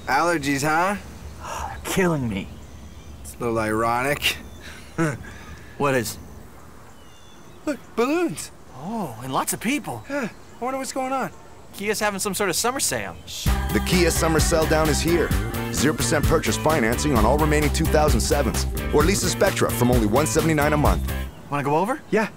Allergies, huh? Killing me. It's a little ironic. What is? Look, balloons. Oh, and lots of people. I wonder what's going on. Kia's having some sort of summer sale. The Kia Summer Sell Down is here. 0% purchase financing on all remaining 2007s. Or lease a Spectra from only $179 a month. Wanna go over? Yeah,